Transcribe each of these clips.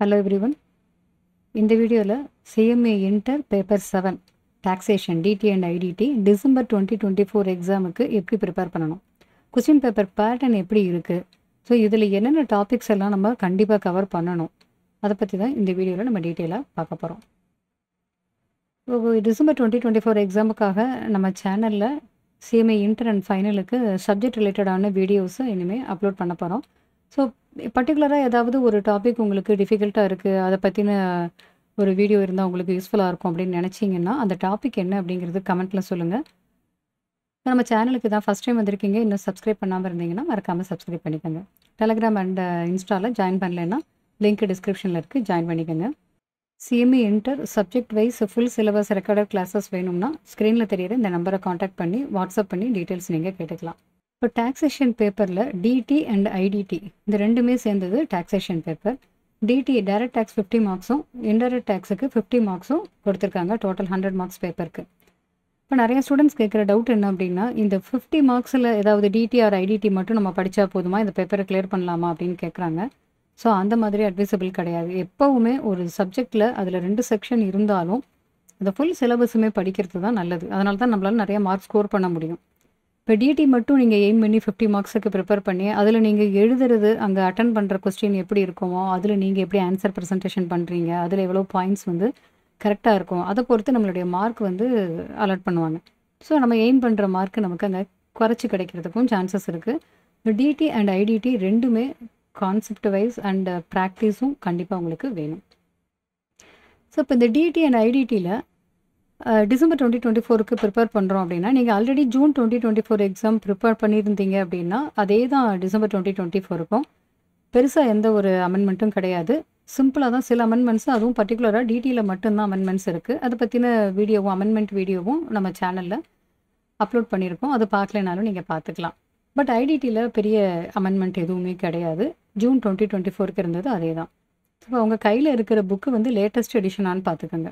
Hello everyone. இந்த வீடியோவில் CMA Inter Paper 7 Taxation DT and IDT December 2024 எக்ஸாமுக்கு எப்படி ப்ரிப்பேர் பண்ணணும், கொஸ்டின் பேப்பர் பேட்டர்ன் எப்படி இருக்குது, ஸோ இதில் என்னென்ன டாபிக்ஸ் எல்லாம் நம்ம கண்டிப்பாக கவர் பண்ணணும், அதை பற்றி தான் இந்த வீடியோவில் நம்ம டீட்டெயிலாக பார்க்க போகிறோம். டிசம்பர் 2024 எக்ஸாமுக்காக நம்ம சேனலில் CMA Inter and ஃபைனலுக்கு சப்ஜெக்ட் ரிலேட்டடான வீடியோஸை இனிமேல் அப்லோட் பண்ண போகிறோம். ஸோ பர்டிகுலராக ஏதாவது ஒரு டாபிக் உங்களுக்கு டிஃபிகல்ட்டாக இருக்குது, அதை பற்றின ஒரு வீடியோ இருந்தால் உங்களுக்கு யூஸ்ஃபுல்லாக இருக்கும் அப்படின்னு நினச்சிங்கன்னா அந்த டாபிக் என்ன அப்படிங்கிறது கமெண்ட்டில் சொல்லுங்கள். நம்ம சேனலுக்கு தான் ஃபஸ்ட் டைம் வந்திருக்கீங்க, இன்னும் சப்ஸ்கிரைப் பண்ணாமல் இருந்தீங்கன்னா மறக்காமல் சப்ஸ்கிரைப் பண்ணிக்கோங்க. டெலகிராம் அண்ட் இன்ஸ்டாவில் ஜாயின் பண்ணலைன்னா லிங்க் டிஸ்கிரிப்ஷனில் இருக்குது, ஜாயின் பண்ணிக்கோங்க. CMA Inter subject wise full syllabus recorded classes வேணும்னா ஸ்க்ரீனில் தெரியிற இந்த நம்பரை காண்டாக்ட் பண்ணி வாட்ஸ்அப் பண்ணி டீட்டெயில்ஸ் நீங்கள் கேட்டுக்கலாம். இப்போ டாக்ஸேஷன் பேப்பரில் டிடி அண்ட் ஐடிடி இந்த ரெண்டுமே சேர்ந்தது taxation paper. DT direct tax 50 மார்க்ஸும் இன்டைரக்ட் டேக்ஸுக்கு 50 மார்க்ஸும் கொடுத்துருக்காங்க, டோட்டல் 100 மார்க்ஸ் பேப்பருக்கு. இப்போ நிறைய ஸ்டூடெண்ட்ஸ் கேட்குற டவுட் என்ன அப்படின்னா, இந்த 50 மார்க்ஸில் ஏதாவது டிடி ஆர் ஐடிடி மட்டும் நம்ம படித்தா போதுமா, இந்த பேப்பரை கிளியர் பண்ணலாமா அப்படின்னு கேட்குறாங்க. ஸோ அந்த மாதிரி அட்வைசபிள் கிடையாது. எப்போவுமே ஒரு சப்ஜெக்டில் அதில் 2 செக்ஷன் இருந்தாலும் அந்த ஃபுல் சிலபஸுமே படிக்கிறது தான் நல்லது. அதனால தான் நம்மளால் நிறைய மார்க் ஸ்கோர் பண்ண முடியும். இப்போ டிடி மட்டும் நீங்கள் எய்ம் பண்ணி 50 மார்க்ஸுக்கு ப்ரிப்பேர் பண்ணி அதில் நீங்கள் எழுதுறது அங்கே அட்டன் பண்ணுற கொஸ்டின் எப்படி இருக்குமோ, அதில் நீங்கள் எப்படி ஆன்சர் ப்ரெசன்டேஷன் பண்ணுறீங்க, அதில் எவ்வளோ பாயிண்ட்ஸ் வந்து கரெக்டாக இருக்கும், அதை பொறுத்து நம்மளுடைய மார்க் வந்து அலாட் பண்ணுவாங்க. ஸோ நம்ம எய்ம் பண்ணுற மார்க்கு நமக்கு அங்கே குறைச்சி கிடைக்கிறதுக்கும் சான்சஸ் இருக்குது. டிடி அண்ட் ஐடிடி ரெண்டுமே கான்செப்ட் வைஸ் அண்ட் ப்ராக்டிஸும் கண்டிப்பாக உங்களுக்கு வேணும். ஸோ இப்போ இந்த டிடி அண்ட் ஐடிடியில் டிசம்பர் 2024க்கு ப்ரிப்பேர் பண்ணுறோம் அப்படின்னா, நீங்கள் ஆல்ரெடி ஜூன் 2024 எக்ஸாம் ப்ரிப்பேர் பண்ணியிருந்தீங்க அப்படின்னா அதே தான் டிசம்பர் 2024க்கும் பெருசாக எந்த ஒரு அமெண்ட்மெண்ட்டும் கிடையாது. சிம்பிளாக தான் சில அமெண்ட்மெண்ட்ஸ், அதுவும் பர்டிகுலராக டிடியில் மட்டும்தான் அமெண்ட்மெண்ட்ஸ் இருக்குது. அதை பற்றின வீடியோவும் அமெண்ட்மெண்ட் வீடியோவும் நம்ம சேனலில் அப்லோட் பண்ணியிருக்கோம், அது பார்க்கலனாலும் நீங்கள் பார்த்துக்கலாம். பட் ஐடிடியில் பெரிய அமெண்ட்மெண்ட் எதுவுமே கிடையாது. ஜூன் 2024க்கு இருந்தது அதே தான். இப்போ உங்கள் கையில் இருக்கிற புக்கு வந்து லேட்டஸ்ட் எடிஷனானு பார்த்துக்கோங்க.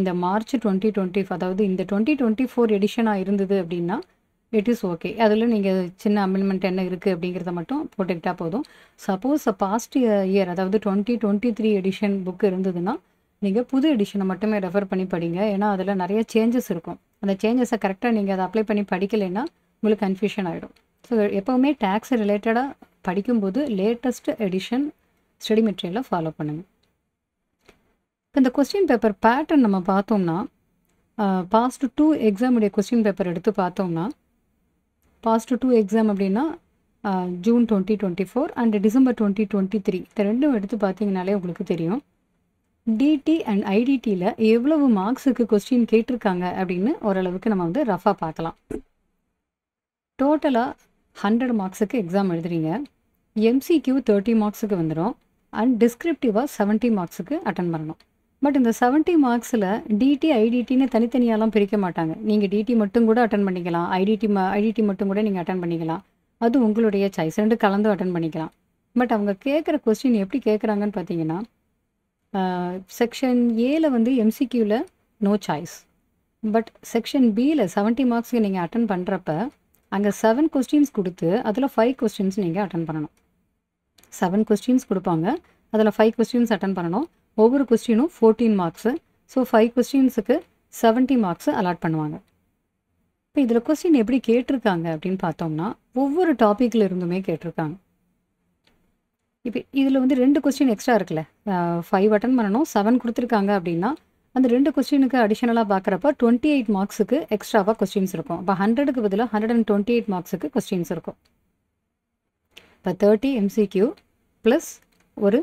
இந்த மார்ச் 2020, அதாவது இந்த 2024 எடிஷனாக இருந்தது அப்படின்னா இட் இஸ் ஓகே. அதில் நீங்கள் சின்ன அமெண்ட்மெண்ட் என்ன இருக்குது அப்படிங்கிறத மட்டும் போட்டுக்கிட்டால் போதும். சப்போஸ் பாஸ்ட் இயர் அதாவது 2023 எடிஷன் புக் இருந்ததுன்னா நீங்கள் புது எடிஷனை மட்டுமே ரெஃபர் பண்ணி படிங்க. ஏன்னா அதில் நிறைய சேஞ்சஸ் இருக்கும். அந்த சேஞ்சஸை கரெக்டாக நீங்கள் அதை அப்ளை பண்ணி படிக்கலைன்னா உங்களுக்கு கன்ஃபியூஷன் ஆகிடும். ஸோ எப்போவுமே டேக்ஸ் ரிலேட்டடாக படிக்கும்போது லேட்டஸ்ட் எடிஷன் ஸ்டடி மெட்டீரியலை ஃபாலோ பண்ணுங்கள். இப்போ இந்த கொஸ்டின் பேப்பர் பேட்டர்ன் நம்ம பார்த்தோம்னா, பாஸ்ட் 2 எக்ஸாமுடைய கொஸ்டின் பேப்பர் எடுத்து பார்த்தோம்னா, பாஸ்ட் 2 எக்ஸாம் அப்படின்னா ஜூன் 2024 அண்ட் டிசம்பர் 2023 இந்த ரெண்டும் எடுத்து பார்த்தீங்கனாலே உங்களுக்கு தெரியும் டிடி அண்ட் ஐடிடியில் எவ்வளவு மார்க்ஸுக்கு கொஸ்டின் கேட்டிருக்காங்க அப்படின்னு ஓரளவுக்கு நம்ம வந்து ரஃபாக பார்க்கலாம். டோட்டலாக 100 மார்க்ஸுக்கு எக்ஸாம் எழுதுறீங்க. MCQ 30 மார்க்ஸுக்கு வந்துடும் அண்ட் டிஸ்கிரிப்டிவாக 70 மார்க்ஸுக்கு அட்டன் பண்ணணும். பட் இந்த 70 மார்க்ஸில் டிடி ஐடிடின்னு தனித்தனியாலாம் பிரிக்க மாட்டாங்க. நீங்கள் டிடி மட்டும் கூட அட்டன் பண்ணிக்கலாம், ஐடிடி மட்டும் கூட நீங்கள் அட்டன் பண்ணிக்கலாம். அது உங்களுடைய சாய்ஸ், ரெண்டு கலந்து அட்டன் பண்ணிக்கலாம். பட் அவங்க கேட்குற கொஸ்டின் எப்படி கேட்குறாங்கன்னு பார்த்தீங்கன்னா, செக்ஷன் ஏல வந்து MCQவில் நோ சாய்ஸ். பட் செக்ஷன் பியில் 70 மார்க்ஸ்க்கு நீங்கள் அட்டன் பண்ணுறப்ப அங்கே 7 கொஸ்டின்ஸ் கொடுத்து அதில் 5 கொஸ்டின்ஸ் நீங்கள் அட்டன் பண்ணணும். 7 கொஸ்டின்ஸ் கொடுப்பாங்க, அதில் 5 கொஸ்டின்ஸ் அட்டன் பண்ணணும். ஒவ்வொரு கொஸ்டினும் 14 மார்க்ஸு. ஸோ 5 கொஸ்டின்ஸுக்கு 70 மார்க்ஸு அலாட் பண்ணுவாங்க. இப்போ இதில் கொஸ்டின் எப்படி கேட்டிருக்காங்க அப்படின்னு பார்த்தோம்னா, ஒவ்வொரு டாப்பிக்கில் இருந்துமே கேட்டிருக்காங்க. இப்போ இதில் வந்து 2 கொஸ்டின் எக்ஸ்ட்ரா இருக்குல்ல, 5 அட்டன் பண்ணணும், 7 கொடுத்துருக்காங்க அப்படின்னா அந்த 2 கொஸ்டினுக்கு அடிஷனலாக பார்க்குறப்ப 28 மார்க்ஸுக்கு எக்ஸ்ட்ராவாக கொஸ்டின்ஸ் இருக்கும். இப்போ 100க்கு பதிலாக 128 மார்க்ஸுக்கு கொஸ்டின்ஸ் இருக்கும். இப்போ 30 MCQ ப்ளஸ் ஒரு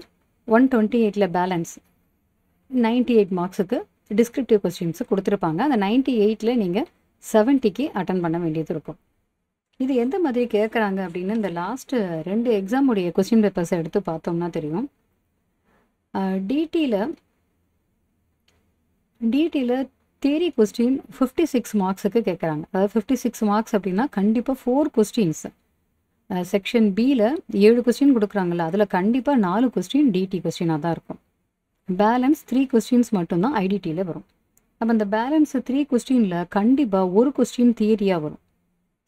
128 பேலன்ஸ் 98 மார்க்ஸுக்கு டிஸ்கிரிப்டிவ் கொஸ்டின்ஸு கொடுத்துருப்பாங்க. அந்த 98ல் நீங்கள் 70க்கு அட்டன் பண்ண வேண்டியது இருக்கும். இது எந்த மாதிரி கேட்குறாங்க அப்படின்னு இந்த லாஸ்ட்டு 2 எக்ஸாமுடைய கொஸ்டின் பேப்பர்ஸை எடுத்து பார்த்தோம்னா தெரியும். டிடியில் தியரி கொஸ்டின் 56 மார்க்ஸுக்கு கேட்குறாங்க. அதாவது 56 மார்க்ஸ் அப்படின்னா கண்டிப்பாக 4 கொஸ்டின்ஸ். செக்ஷன் பியில் 7 கொஸ்டின் கொடுக்குறாங்கல்ல, அதில் கண்டிப்பாக 4 கொஸ்டின் டிடி கொஸ்டினாக தான் இருக்கும். பேலன்ஸ் 3 கொஸ்டின்ஸ் மட்டும்தான் ஐடிடியில் வரும். அப்போ அந்த பேலன்ஸ் 3 கொஸ்டினில் கண்டிப்பாக ஒரு கொஸ்டின் தியரியாக வரும்.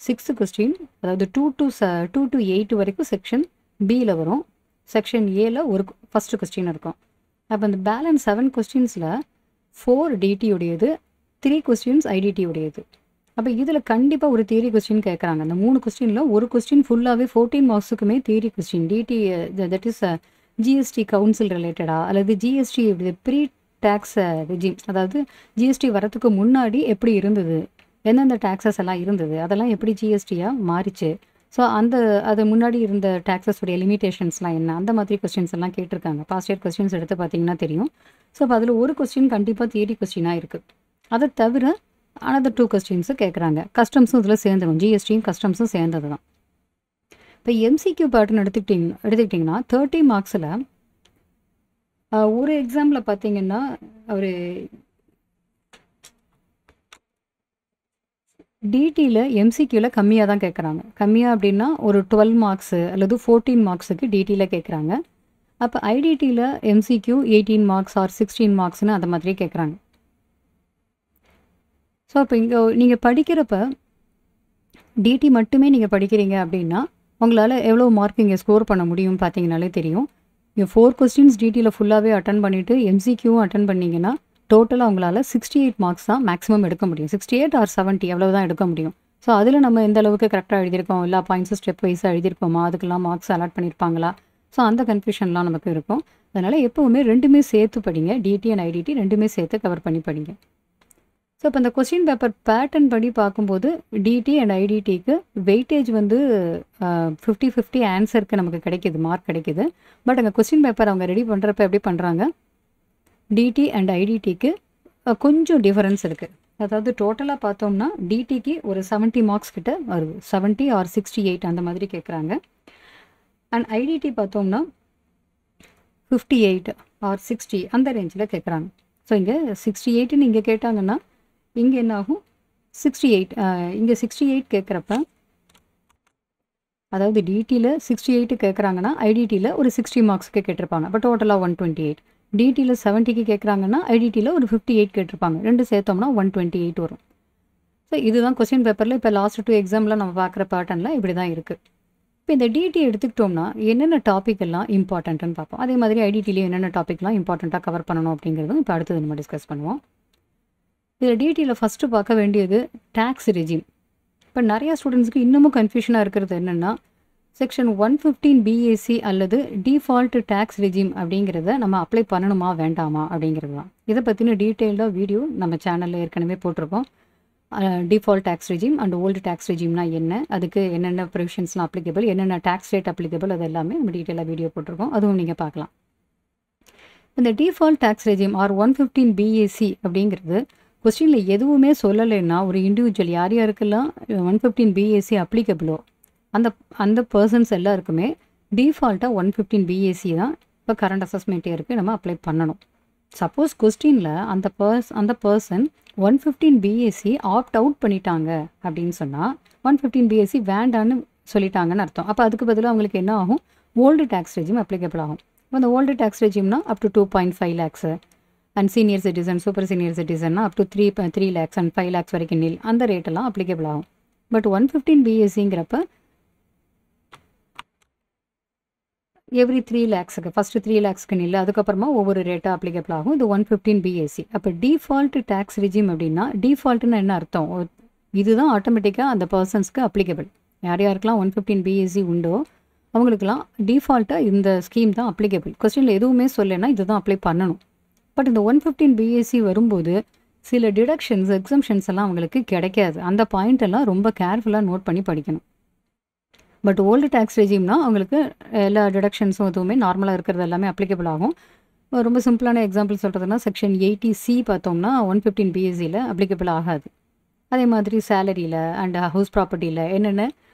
6th கொஸ்டின், அதாவது 2 to 8 வரைக்கும் செக்ஷன் பியில் வரும். செக்ஷன் ஏல ஒரு ஃபஸ்ட்டு கொஸ்டின் இருக்கும். அப்போ அந்த பேலன்ஸ் 7 கொஸ்டின்ஸில் 4 டிடி உடையது, 3 கொஸ்டின்ஸ் ஐடிடி உடையது. அப்போ இதில் கண்டிப்பாக ஒரு தியரி கொஸ்டின் கேட்குறாங்க. அந்த 3 கொஸ்டினில் ஒரு கொஸ்டின் ஃபுல்லாகவே 14 மார்க்ஸுக்குமே theory question. DT that is GST council ரிலேட்டடா அல்லது ஜிஎஸ்டி ப்ரீ டேக்ஸ் ரெஜிம், அதாவது ஜிஎஸ்டி வரத்துக்கு முன்னாடி எப்படி இருந்தது, எந்தெந்த டேக்ஸஸ் எல்லாம் இருந்தது, அதெல்லாம் எப்படி ஜிஎஸ்டியாக மாறிச்சு, ஸோ அது முன்னாடி இருந்த டேக்ஸஸுடைய லிமிடேஷன்ஸ்லாம் என்ன, அந்த மாதிரி கொஸ்டின்ஸ் எல்லாம் கேட்டிருக்காங்க. பாஸ்ட் இயர் கொஸ்டின்ஸ் எடுத்து பார்த்தீங்கன்னா தெரியும். ஸோ அப்போ அதில் ஒரு கொஸ்டின் கண்டிப்பாக தியரி கொஸ்டினாக இருக்குது. அதை தவிர another 2 கொஸ்டின்ஸு கேட்குறாங்க. கஸ்டம்ஸும் இதில் சேர்ந்துடும், ஜிஎஸ்டியும் கஸ்டம்ஸும் சேர்ந்தது தான். இப்போ எம்சிக்யூ பேட்டர்ன் எடுத்துக்கிட்டிங்கன்னா 30 மார்க்ஸில் ஒரு எக்ஸாமில் பார்த்தீங்கன்னா ஒரு டிடியில் எம்சிக்யூவில் கம்மியாக தான் கேட்குறாங்க. கம்மியாக அப்படின்னா ஒரு 12 மார்க்ஸு அல்லது 14 மார்க்ஸுக்கு டிடியில் கேட்குறாங்க. அப்போ ஐடிடியில் எம்சிக்யூ 18 மார்க்ஸ் ஆர் 16 மார்க்ஸ்னு அந்த மாதிரி கேட்குறாங்க. ஸோ இப்போ இங்கே நீங்கள் படிக்கிறப்ப டிடி மட்டுமே நீங்கள் படிக்கிறீங்க அப்படின்னா உங்களால் எவ்வளோ மார்க் இங்கே ஸ்கோர் பண்ண முடியும் பார்த்தீங்கனாலே தெரியும். நீங்கள் 4 கொஸ்டின்ஸ் டிடியில் ஃபுல்லாகவே அட்டன் பண்ணிவிட்டு எம்சிக்யூவும் அட்டன் பண்ணிங்கன்னா டோட்டலாக உங்களால் 68 மார்க்ஸ் தான் மேக்ஸிமம் எடுக்க முடியும். 68 ஆர் 70 எவ்வளோ தான் எடுக்க முடியும். ஸோ அதில் நம்ம எந்த அளவுக்கு கரெக்டாக எழுதியிருக்கோம், எல்லா பாயிண்ட்ஸும் ஸ்டெப் வைஸாக எழுதியிருக்கோமா, அதுக்கெல்லாம் மார்க்ஸ் அலாட் பண்ணியிருப்பாங்களா, ஸோ அந்த கன்ஃபியூஷன்லாம் நமக்கு இருக்கும். அதனால் எப்போவுமே ரெண்டுமே சேர்த்து படிங்க, டிடி அண்ட் ஐடிடி ரெண்டுமே சேர்த்து கவர் பண்ணி படிங்க. ஸோ இப்போ இந்த கொஸ்டின் பேப்பர் பேட்டர்ன் படி பார்க்கும்போது டிடி அண்ட் ஐடிடிக்கு வெயிட்டேஜ் வந்து 50-50 ஆன்சருக்கு நமக்கு கிடைக்கிது, மார்க் கிடைக்கிது. பட் அங்கே கொஸ்டின் பேப்பர் அவங்க ரெடி பண்ணுறப்ப எப்படி பண்ணுறாங்க, டிடி அண்ட் ஐடிடிக்கு கொஞ்சம் டிஃபரன்ஸ் இருக்குது. அதாவது டோட்டலாக பார்த்தோம்னா டிடிக்கு ஒரு 70 மார்க்ஸ் கிட்ட வருது, 70 ஆர் 68 அந்த மாதிரி கேட்குறாங்க. அண்ட் ஐடிடி பார்த்தோம்னா 58 ஆர் 60 அந்த ரேஞ்சில் கேட்குறாங்க. ஸோ இங்கே 68ன்னு இங்கே கேட்டாங்கன்னா இங்கே என்ன ஆகும், 68 இங்கே 68 கேட்குறப்ப, அதாவது டிடியில் 68 கேட்குறாங்கன்னா ஐடிடியில் ஒரு 60 மார்க்ஸுக்கு கேட்டிருப்பாங்க. அப்போ டோட்டலாக 128. டிடியில் 70க்கு கேட்குறாங்கன்னா ஐடிடியில் ஒரு 58 கேட்டிருப்பாங்க. ரெண்டு சேர்த்தோம்னா 128 வரும். ஸோ இதுதான் கொஸ்டின் பேப்பரில் இப்போ லாஸ்ட் 2 எக்ஸாமில் நம்ம பார்க்குற பேட்டர்னில் இப்படி தான் இருக்குது. இப்போ இந்த டிடி எடுத்துக்கிட்டோம்னா என்னென்ன டாபிக் எல்லாம் இம்பார்ட்டன்ட்டுன்னு பார்ப்போம். அதே மாதிரி ஐடிடிலையும் என்னென்ன டாப்பிக்லாம் இம்பார்ட்டண்ட்டாக கவர் பண்ணணும் அப்படிங்கிறதும் இப்போ அடுத்தது நம்ம டிஸ்கஸ் பண்ணுவோம். இதில் டிடியில் ஃபஸ்ட்டு பார்க்க வேண்டியது டேக்ஸ் ரெஜிம். இப்போ நிறையா ஸ்டூடெண்ட்ஸ்க்கு இன்னமும் கன்ஃபியூஷனாக இருக்கிறது என்னென்னா செக்ஷன் 115 பிஏசி அல்லது டிஃபால்ட் டேக்ஸ் ரெஜிம் அப்படிங்கிறத நம்ம அப்ளை பண்ணணுமா வேண்டாமா அப்படிங்கிறது தான். இதை பற்றின டீட்டெயில்டாக வீடியோ நம்ம சேனலில் ஏற்கனவே போட்டிருக்கோம். Default tax regime and old tax ரெஜிம்னா என்ன, அதுக்கு என்னென்ன ப்ரொவிஷன்ஸ்லாம் அப்ளிகபிள், என்னென்ன டேக்ஸ் ரேட் அப்ளிகபிள், அது எல்லாமே நம்ம டீட்டெயிலாக வீடியோ போட்டிருக்கோம், அதுவும் நீங்கள் பார்க்கலாம். இந்த default tax regime or 115 BAC அப்படிங்கிறது கொஸ்டினில் எதுவுமே சொல்லலைன்னா ஒரு இண்டிவிஜுவல் யார் யாருக்கெல்லாம் 115 பிஏசி அப்ளிகபிளோ அந்த பர்சன்ஸ் எல்லாருக்குமே டிஃபால்ட்டாக 115 பிஏசி தான் இப்போ கரண்ட் அசஸ்மெண்ட் இயருக்கு நம்ம அப்ளை பண்ணணும். சப்போஸ் கொஸ்டினில் அந்த பர்சன் 115 பிஎஸ்சி ஆப்ட் அவுட் பண்ணிட்டாங்க அப்படின்னு சொன்னால் 115 பிஎஸ்சி வேண்டான்னு சொல்லிட்டாங்கன்னு அர்த்தம். அப்போ அதுக்கு பதிலாக அவங்களுக்கு என்ன ஆகும், ஓல்டு டேக்ஸ் ரெஜிம் அப்ளிகபிள் ஆகும். இப்போ அந்த ஓல்டு டேக்ஸ் ரெஜிம்னா up to 2.5 lakhs and senior citizen super senior சிட்டிசன்னா up to 3 lakhs and 5 lakhs வரைக்கும் நில், அந்த ரேட்டெல்லாம் அப்ளிகபிள் ஆகும். பட் 115 பிஎஸ்சிங்கிறப்ப எவ்ரி 3 lakhsக்கு ஃபஸ்ட்டு 3 lakhsக்கு நில், அதுக்கப்புறமா ஒவ்வொரு ரேட்டாக அப்ளிகபிள் ஆகும். இது 115 பிஎஸ்சி. அப்போ டிஃபால்ட் டேக்ஸ் ரெஜிம் அப்படின்னா டிஃபால்ட்டுன்னு என்ன அர்த்தம், இதுதான் ஆட்டோமேட்டிக்காக அந்த பர்சன்ஸ்க்கு அப்ளிகபிள். யார் யாருக்கெல்லாம் 115 பிஎஸ்சி உண்டோ அவங்களுக்குலாம் டிஃபால்ட்டாக இந்த ஸ்கீம் தான் அப்ளிகபிள். கொஸ்டினில் எதுவுமே சொல்லலைன்னா இதுதான் அப்ளை பண்ணணும். பட் இந்த 115 பிஎஸ்சி வரும்போது சில டிடக்ஷன்ஸ் எக்ஸம்ஷன்ஸ் எல்லாம் அவங்களுக்கு கிடைக்காது. அந்த பாயிண்ட் எல்லாம் ரொம்ப கேர்ஃபுல்லாக நோட் பண்ணி படிக்கணும். பட் ஓல்டு டேக்ஸ் ரெஜிம்னா அவங்களுக்கு எல்லா டிடக்ஷன்ஸும் எதுவுமே நார்மலாக இருக்கிறது எல்லாமே அப்ளிகபிள் ஆகும். ரொம்ப சிம்பிளான எக்ஸாம்பிள் சொல்கிறதுனா செக்ஷன் 80C பார்த்தோம்னா 115 பிஎஸ்சியில் அப்ளிகபிள் ஆகாது. அதே மாதிரி சேலரியில் அண்ட் ஹவுஸ் ப்ராப்பர்ட்டியில் என்னென்ன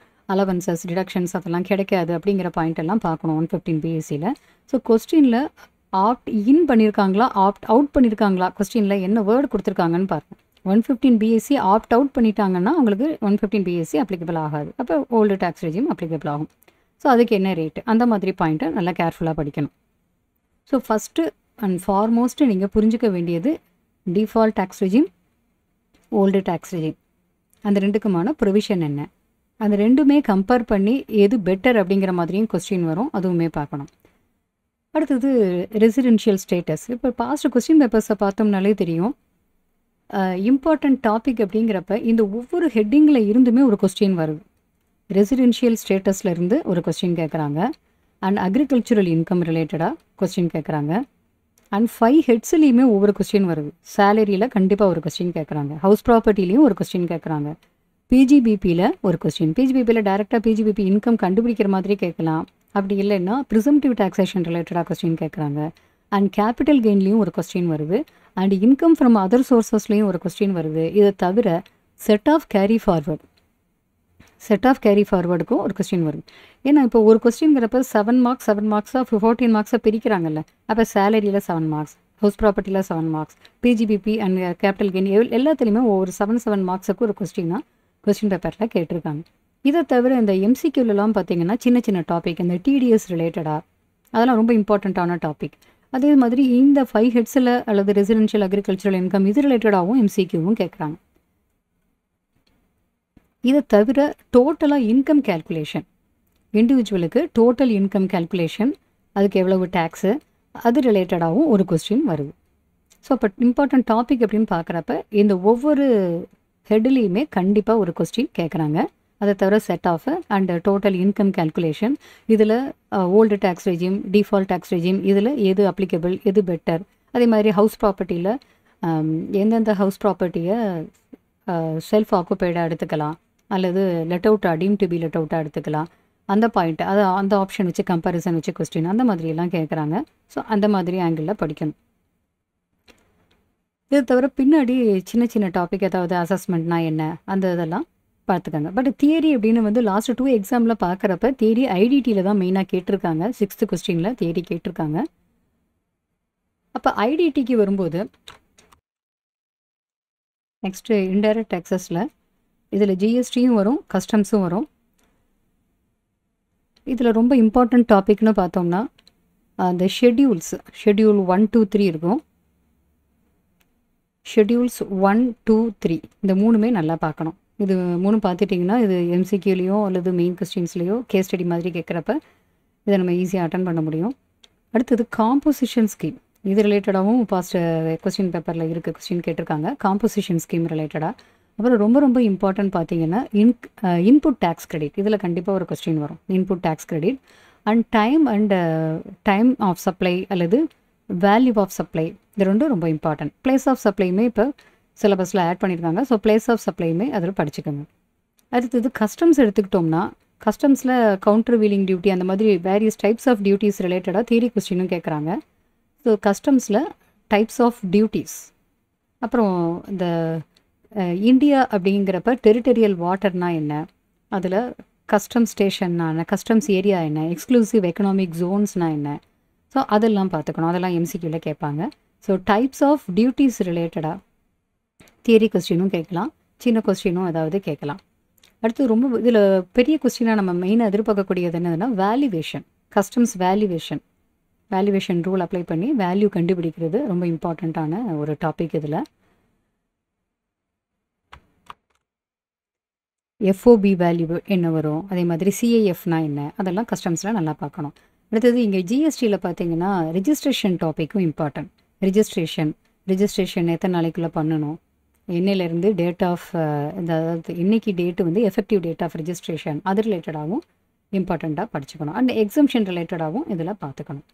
அலவன்சஸ் டிடக்ஷன்ஸ் அதெல்லாம் கிடைக்காது அப்படிங்கிற பாயிண்ட் எல்லாம் பார்க்கணும் 115 பிஎஸ்சியில். ஸோ கொஸ்டினில் ஆப்ட் இன் பண்ணியிருக்காங்களா ஆப்ட் அவுட் பண்ணியிருக்காங்களா, கொஸ்டினில் என்ன வேர்டு கொடுத்துருக்காங்கன்னு பாருங்கள். 115 பிஎஸ்சி ஆப்ட் அவுட் பண்ணிட்டாங்கன்னா உங்களுக்கு 115 பிஎஸ்சி அப்ளிகபிள் ஆகாது. அப்போ ஓல்டு டேக்ஸ் ரெஜிம் அப்ளிகபிள் ஆகும். ஸோ அதுக்கு என்ன ரேட்டு, அந்த மாதிரி பாயிண்ட்டை நல்லா கேர்ஃபுல்லாக படிக்கணும். ஸோ ஃபஸ்ட்டு அண்ட் ஃபார்மோஸ்ட்டு நீங்கள் புரிஞ்சிக்க வேண்டியது default tax regime, old tax regime, அந்த ரெண்டுக்குமான ப்ரொவிஷன் என்ன, அந்த ரெண்டுமே கம்பேர் பண்ணி எது பெட்டர் அப்படிங்கிற மாதிரியும் கொஸ்டின் வரும், அதுவுமே பார்க்கணும். அடுத்தது ரெசிடென்ஷியல் ஸ்டேட்டஸ். இப்போ பாஸ்ட் கொஸ்டின் பேப்பர்ஸை பார்த்தோம்னாலே தெரியும். இம்பார்ட்டன்ட் டாபிக் அப்படிங்கிறப்ப இந்த ஒவ்வொரு ஹெட்டிங்கில் இருந்துமே ஒரு கொஸ்டின் வருது. ரெசிடென்ஷியல் ஸ்டேட்டஸில் இருந்து ஒரு கொஸ்டின் கேட்குறாங்க. அண்ட் அக்ரிகல்ச்சுரல் இன்கம் ரிலேட்டடாக கொஸ்டின் கேட்குறாங்க. அண்ட் 5 ஹெட்ஸ்லேயுமே ஒவ்வொரு கொஸ்டின் வருது. சேலரியில் கண்டிப்பாக ஒரு கொஸ்டின் கேட்குறாங்க. ஹவுஸ் ப்ராப்பர்ட்டிலையும் ஒரு கொஸ்டின் கேட்குறாங்க. பிஜிபிபியில் ஒரு கொஸ்டின். பிஜிபிபியில் டேரெக்டாக பிஜிபிபி இன்கம் கண்டுபிடிக்கிற மாதிரி கேட்கலாம். அப்படி இல்லைன்னா ப்ரிசம்டிவ் டாக்ஸேஷன் ரிலேட்டடாக கொஸ்டின் கேட்குறாங்க. அண்ட் கேபிட்டல் கெயின்லேயும் ஒரு கொஸ்டின் வருது. அண்ட் இன்கம் ஃப்ரம் அதர் சோர்ஸஸ்லேயும் ஒரு கொஸ்டின் வருது. இதை தவிர செட் ஆஃப் கேரி ஃபார்வர்டுக்கும் ஒரு கொஸ்டின் வருது. ஏன்னா இப்போ ஒரு கொஸ்டின்ங்கிறப்ப 7 மார்க்ஸ் 7 மார்க்ஸாக 14 மார்க்ஸாக பிரிக்கிறாங்கல்ல. அப்போ சேலரியில் 7 மார்க்ஸ், ஹவுஸ் ப்ராப்பர்ட்டியில் 7 marks, PGBP and capital gain எல்லாத்துலேயுமே ஒவ்வொரு 7 மார்க்ஸுக்கு ஒரு கொஸ்டின் பேப்பரில் கேட்டிருக்காங்க. இதை தவிர இந்த எம்சிக்யூலலாம் பார்த்தீங்கன்னா சின்ன சின்ன டாபிக், இந்த டிடிஎஸ் ரிலேட்டடாக அதெல்லாம் ரொம்ப இம்பார்ட்டண்ட்டான டாபிக். அதே மாதிரி இந்த 5 ஹெட்ஸில் அல்லது ரெசிடென்ஷியல் அக்ரிகல்ச்சரல் இன்கம் இது ரிலேட்டடாகவும் எம்சிக்யூவும் கேட்குறாங்க. இதை தவிர டோட்டலாக இன்கம் கேல்குலேஷன், இண்டிவிஜுவலுக்கு டோட்டல் இன்கம் கேல்குலேஷன், அதுக்கு எவ்வளவு டேக்ஸு, அது ரிலேட்டடாகவும் ஒரு கொஸ்டின் வருது. ஸோ அப்போ இம்பார்ட்டன்ட் டாபிக் அப்படின்னு பார்க்குறப்ப இந்த ஒவ்வொரு ஹெட்லேயுமே கண்டிப்பாக ஒரு கொஸ்டின் கேட்குறாங்க. அதை தவிர set off and total income calculation, இதில் old tax regime, default tax regime, இதில் எது அப்ளிகபிள், எது பெட்டர். அதே மாதிரி ஹவுஸ் ப்ராப்பர்ட்டியில் எந்தெந்த ஹவுஸ் ப்ராப்பர்ட்டியை செல்ஃப் ஆக்குபைடாக எடுத்துக்கலாம் அல்லது லெட் அவுட்டாக டீம் டு பி லெட் அவுட்டாக எடுத்துக்கலாம். அந்த பாயிண்ட் அதை அந்த ஆப்ஷன் வச்சு கம்பேரிசன் வச்சு கொஸ்டின் அந்த மாதிரியெல்லாம் கேட்குறாங்க. ஸோ அந்த மாதிரி ஆங்கிளில் படிக்கணும். இது தவிர பின்னாடி சின்ன சின்ன டாபிக், ஏதாவது அசஸ்மெண்ட்னா என்ன அந்த இதெல்லாம் பார்த்துக்கோங்க. பட் தியரி அப்படின்னு லாஸ்ட் 2 எக்ஸாமில் பார்க்குறப்ப தியரி ஐடிடியில் தான் மெயினாக கேட்டிருக்காங்க. 6th கொஸ்டினில் தியரி கேட்டிருக்காங்க. அப்போ ஐடிடிக்கு வரும்போது நெக்ஸ்ட்டு இன்டைரக்ட் டேக்ஸஸில் இதில் ஜிஎஸ்டியும் வரும், கஸ்டம்ஸும் வரும். இதில் ரொம்ப இம்பார்ட்டண்ட் டாபிக்னு பார்த்தோம்னா அந்த ஷெட்யூல் 1, 2, 3 இருக்கும். ஷெட்யூல்ஸ் 1, 2, 3 இந்த 3மே நல்லா பார்க்கணும். இது 3 பார்த்துட்டிங்கன்னா இது எம்சிக்யூலேயோ அல்லது மெயின் கொஸ்டின்ஸ்லேயோ கேஸ் ஸ்டடி மாதிரி கேட்குறப்ப இதை நம்ம ஈஸியாக அட்டன் பண்ண முடியும். அடுத்தது காம்போசிஷன் ஸ்கீம், இது ரிலேட்டடாகவும் பாஸ்ட் கொஸ்டின் பேப்பரில் இருக்குது, கொஸ்டின் கேட்டிருக்காங்க. காம்போசிஷன் ஸ்கீம் ரிலேட்டடாக. அப்புறம் ரொம்ப ரொம்ப இம்பார்ட்டன்ட் பார்த்தீங்கன்னா இன்புட் டேக்ஸ் கிரெடிட், இதில் கண்டிப்பாக ஒரு கொஸ்டின் வரும். Input tax credit and time of supply அல்லது வேல்யூ ஆஃப் சப்ளை, இது ரெண்டும் ரொம்ப இம்பார்ட்டன்ட். பிளேஸ் ஆஃப் சப்ளையுமே இப்போ சிலபஸில் ஆட் பண்ணியிருக்காங்க. ஸோ பிளேஸ் ஆஃப் சப்ளையுமே அதில் படிச்சுக்கோங்க. அடுத்தது கஸ்டம்ஸ் எடுத்துக்கிட்டோம்னா கஸ்டம்ஸில் கவுண்டர் வீலிங் டியூட்டி அந்த மாதிரி வேரியஸ் டைப்ஸ் ஆஃப் டியூட்டிஸ் ரிலேட்டடாக தியரி கொஸ்டினும் கேட்குறாங்க. ஸோ கஸ்டம்ஸில் டைப்ஸ் ஆஃப் டியூட்டிஸ், அப்புறம் இந்த இந்தியா அப்படிங்கிறப்ப டெரிட்டரியல் வாட்டர்னா என்ன, அதில் கஸ்டம் ஸ்டேஷன்னா என்ன, கஸ்டம்ஸ் ஏரியா என்ன, எக்ஸ்க்ளூசிவ் எக்கனாமிக் ஜோன்ஸ்னா என்ன, ஸோ அதெல்லாம் பார்த்துக்கணும். அதெல்லாம் எம்சிக்யூவில் கேட்பாங்க. ஸோ டைப்ஸ் ஆஃப் டியூட்டிஸ் ரிலேட்டடாக தியரி கொஸ்டினும் கேட்கலாம், சின்ன கொஸ்டினும் ஏதாவது கேட்கலாம். அடுத்து ரொம்ப இதில் பெரிய கொஸ்டினாக நம்ம மெயினாக எதிர்பார்க்கக்கூடியது என்னதுன்னா valuation, customs valuation rule apply பண்ணி வேல்யூ கண்டுபிடிக்கிறது ரொம்ப இம்பார்ட்டண்ட்டான ஒரு டாபிக். இதில் எஃப்ஓபி வேல்யூ என்ன வரும், அதே மாதிரி சிஐஎஃப்னா என்ன, அதெல்லாம் கஸ்டம்ஸில் நல்லா பார்க்கணும். அடுத்தது இங்கே ஜிஎஸ்டியில் பார்த்தீங்கன்னா ரெஜிஸ்ட்ரேஷன் டாப்பிக்கும் இம்பார்ட்டன்ட். ரெஜிஸ்ட்ரேஷன் எத்தனை நாளைக்குள்ளே பண்ணணும், என்னையிலேருந்து டேட் ஆஃப் அதாவது இன்னைக்கு date effective date of registration, அது ரிலேட்டடாகவும் இம்பார்ட்டண்ட்டாக படிச்சுக்கணும். அண்ட் எக்ஸம்ஷன் ரிலேட்டடாகவும் இதில் பார்த்துக்கணும்.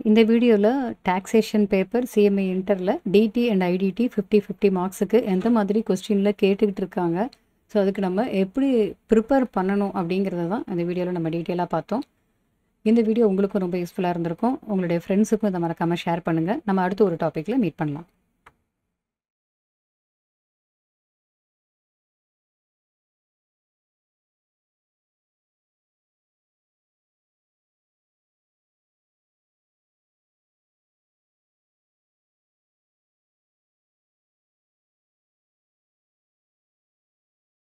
இந்த வீடியோவில் டாக்ஸேஷன் பேப்பர் சிஎம்ஏ இன்டரில் டிடி அண்ட் ஐடிடி 50-50 மார்க்ஸுக்கு எந்த மாதிரி கொஸ்டினில் கேட்டுக்கிட்டு இருக்காங்க, ஸோ அதுக்கு நம்ம எப்படி ப்ரிப்பேர் பண்ணணும் அப்படிங்கிறத தான் இந்த வீடியோவில் நம்ம டீட்டெயிலாக பார்த்தோம். இந்த வீடியோ உங்களுக்கும் ரொம்ப யூஸ்ஃபுல்லாக இருந்திருக்கும். உங்களுடைய ஃப்ரெண்ட்ஸுக்கும் இதை மறக்காமல் ஷேர் பண்ணுங்கள். நம்ம அடுத்த ஒரு டாப்பிக்கில் மீட் பண்ணலாம்.